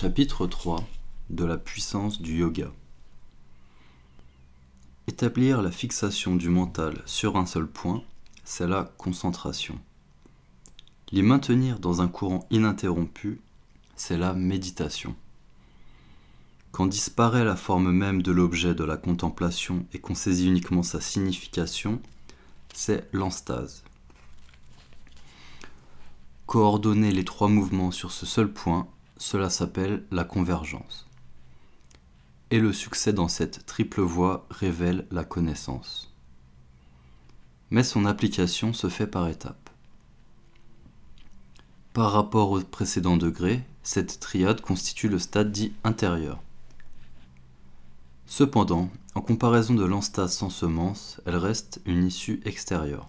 Chapitre 3 de la puissance du yoga. Établir la fixation du mental sur un seul point, c'est la concentration. L'y maintenir dans un courant ininterrompu, c'est la méditation. Quand disparaît la forme même de l'objet de la contemplation et qu'on saisit uniquement sa signification, c'est l'enstase. Coordonner les trois mouvements sur ce seul point, cela s'appelle la convergence. Et le succès dans cette triple voie révèle la connaissance. Mais son application se fait par étapes. Par rapport au précédent degré, cette triade constitue le stade dit intérieur. Cependant, en comparaison de l'enstase sans semence, elle reste une issue extérieure.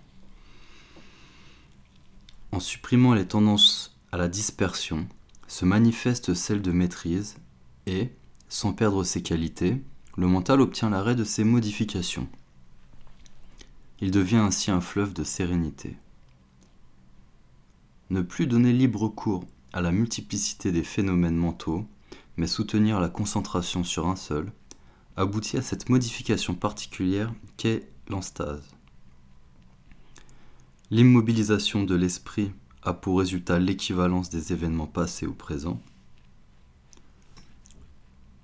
En supprimant les tendances à la dispersion, se manifeste celle de maîtrise et, sans perdre ses qualités, le mental obtient l'arrêt de ses modifications. Il devient ainsi un fleuve de sérénité. Ne plus donner libre cours à la multiplicité des phénomènes mentaux, mais soutenir la concentration sur un seul, aboutit à cette modification particulière qu'est l'enstase. L'immobilisation de l'esprit a pour résultat l'équivalence des événements passés ou présents.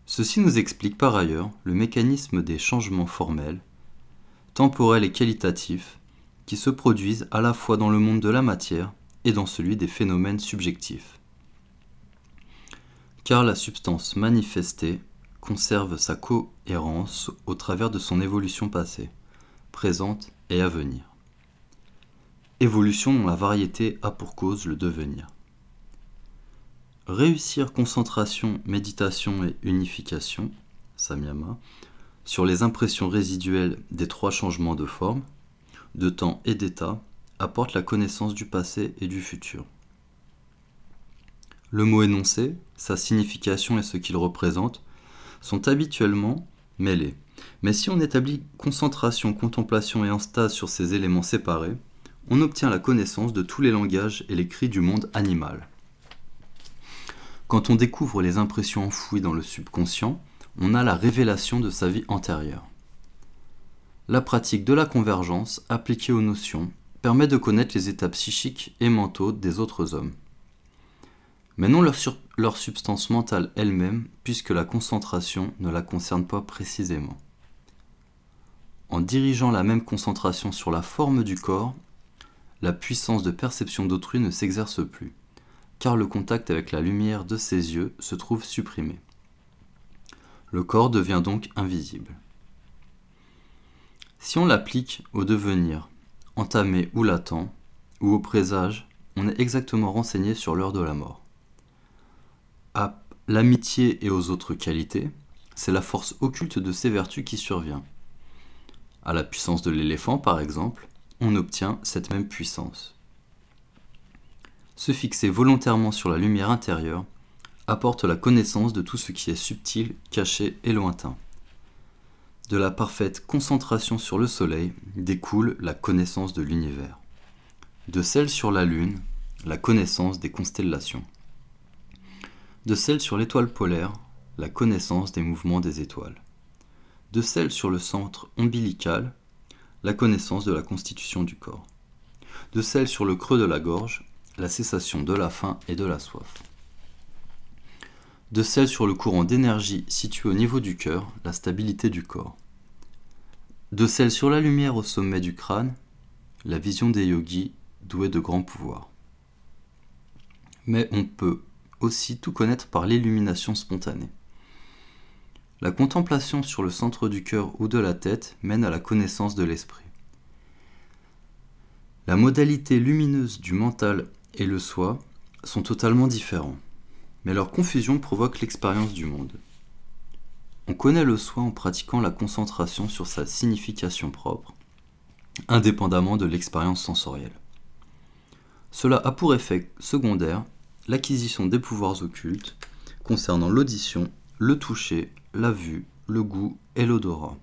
Ceci nous explique par ailleurs le mécanisme des changements formels, temporels et qualitatifs, qui se produisent à la fois dans le monde de la matière et dans celui des phénomènes subjectifs. Car la substance manifestée conserve sa cohérence au travers de son évolution passée, présente et à venir. Évolution dont la variété a pour cause le devenir. Réussir concentration, méditation et unification, samyama, sur les impressions résiduelles des trois changements de forme, de temps et d'état, apporte la connaissance du passé et du futur. Le mot énoncé, sa signification et ce qu'il représente sont habituellement mêlés. Mais si on établit concentration, contemplation et enstase sur ces éléments séparés, on obtient la connaissance de tous les langages et les cris du monde animal. Quand on découvre les impressions enfouies dans le subconscient, on a la révélation de sa vie antérieure. La pratique de la convergence appliquée aux notions permet de connaître les états psychiques et mentaux des autres hommes. Mais non leur substance mentale elle-même, puisque la concentration ne la concerne pas précisément. En dirigeant la même concentration sur la forme du corps, la puissance de perception d'autrui ne s'exerce plus, car le contact avec la lumière de ses yeux se trouve supprimé. Le corps devient donc invisible. Si on l'applique au devenir, entamé ou latent, ou au présage, on est exactement renseigné sur l'heure de la mort. À l'amitié et aux autres qualités, c'est la force occulte de ces vertus qui survient. À la puissance de l'éléphant, par exemple, on obtient cette même puissance. Se fixer volontairement sur la lumière intérieure apporte la connaissance de tout ce qui est subtil, caché et lointain. De la parfaite concentration sur le soleil découle la connaissance de l'univers. De celle sur la lune, la connaissance des constellations. De celle sur l'étoile polaire, la connaissance des mouvements des étoiles. De celle sur le centre ombilical, la connaissance de la constitution du corps. De celle sur le creux de la gorge, la cessation de la faim et de la soif. De celle sur le courant d'énergie situé au niveau du cœur, la stabilité du corps. De celle sur la lumière au sommet du crâne, la vision des yogis doués de grands pouvoirs. Mais on peut aussi tout connaître par l'illumination spontanée. La contemplation sur le centre du cœur ou de la tête mène à la connaissance de l'esprit. La modalité lumineuse du mental et le soi sont totalement différents, mais leur confusion provoque l'expérience du monde. On connaît le soi en pratiquant la concentration sur sa signification propre, indépendamment de l'expérience sensorielle. Cela a pour effet secondaire l'acquisition des pouvoirs occultes concernant l'audition, le toucher, la vue, le goût et l'odorat.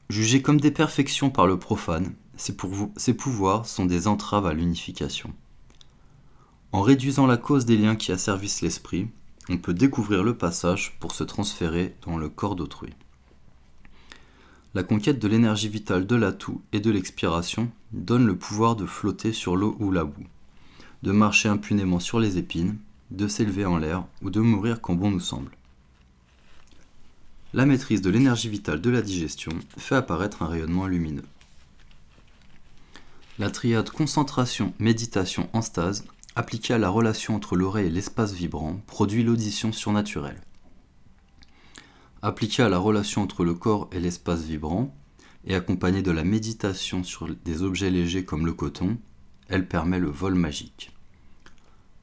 Jugés comme des perfections par le profane, ces pouvoirs sont des entraves à l'unification. En réduisant la cause des liens qui asservissent l'esprit, on peut découvrir le passage pour se transférer dans le corps d'autrui. La conquête de l'énergie vitale de l'atout et de l'expiration donne le pouvoir de flotter sur l'eau ou la boue, de marcher impunément sur les épines, de s'élever en l'air ou de mourir quand bon nous semble. La maîtrise de l'énergie vitale de la digestion fait apparaître un rayonnement lumineux. La triade concentration, méditation en stase, appliquée à la relation entre l'oreille et l'espace vibrant, produit l'audition surnaturelle. Appliquée à la relation entre le corps et l'espace vibrant, et accompagnée de la méditation sur des objets légers comme le coton, elle permet le vol magique.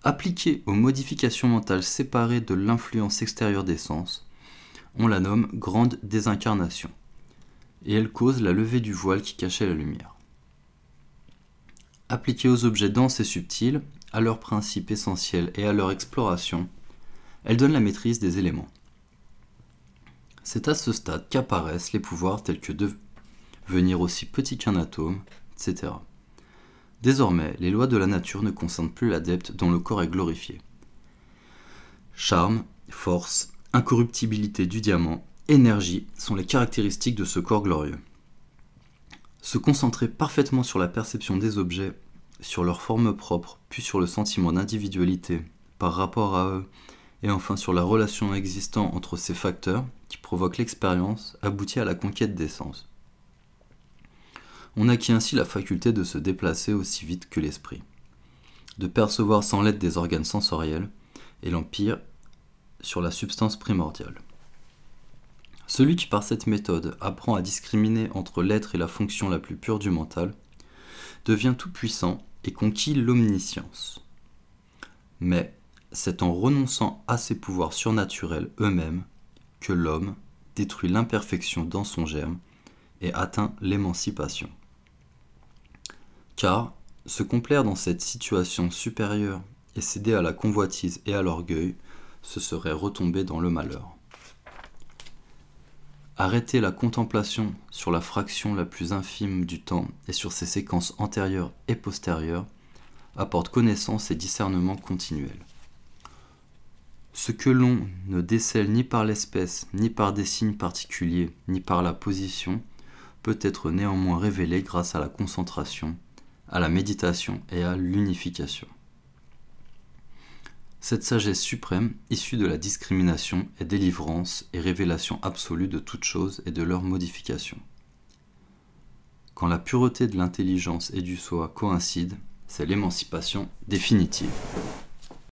Appliquée aux modifications mentales séparées de l'influence extérieure des sens, on la nomme grande désincarnation, et elle cause la levée du voile qui cachait la lumière. Appliquée aux objets denses et subtils, à leurs principes essentiels et à leur exploration, elle donne la maîtrise des éléments. C'est à ce stade qu'apparaissent les pouvoirs tels que devenir aussi petit qu'un atome, etc. Désormais, les lois de la nature ne concernent plus l'adepte dont le corps est glorifié. Charme, force, incorruptibilité du diamant, énergie sont les caractéristiques de ce corps glorieux. Se concentrer parfaitement sur la perception des objets, sur leur forme propre, puis sur le sentiment d'individualité par rapport à eux, et enfin sur la relation existant entre ces facteurs qui provoquent l'expérience, aboutit à la conquête des sens. On acquit ainsi la faculté de se déplacer aussi vite que l'esprit, de percevoir sans l'aide des organes sensoriels, et l'empire sur la substance primordiale. Celui qui par cette méthode apprend à discriminer entre l'être et la fonction la plus pure du mental, devient tout-puissant et conquit l'omniscience. Mais c'est en renonçant à ses pouvoirs surnaturels eux-mêmes que l'homme détruit l'imperfection dans son germe et atteint l'émancipation. Car se complaire dans cette situation supérieure et céder à la convoitise et à l'orgueil, ce serait retomber dans le malheur. Arrêter la contemplation sur la fraction la plus infime du temps et sur ses séquences antérieures et postérieures apporte connaissance et discernement continuel. Ce que l'on ne décèle ni par l'espèce, ni par des signes particuliers, ni par la position, peut être néanmoins révélé grâce à la concentration, à la méditation et à l'unification. Cette sagesse suprême, issue de la discrimination, est délivrance et révélation absolue de toutes choses et de leur modification. Quand la pureté de l'intelligence et du soi coïncident, c'est l'émancipation définitive.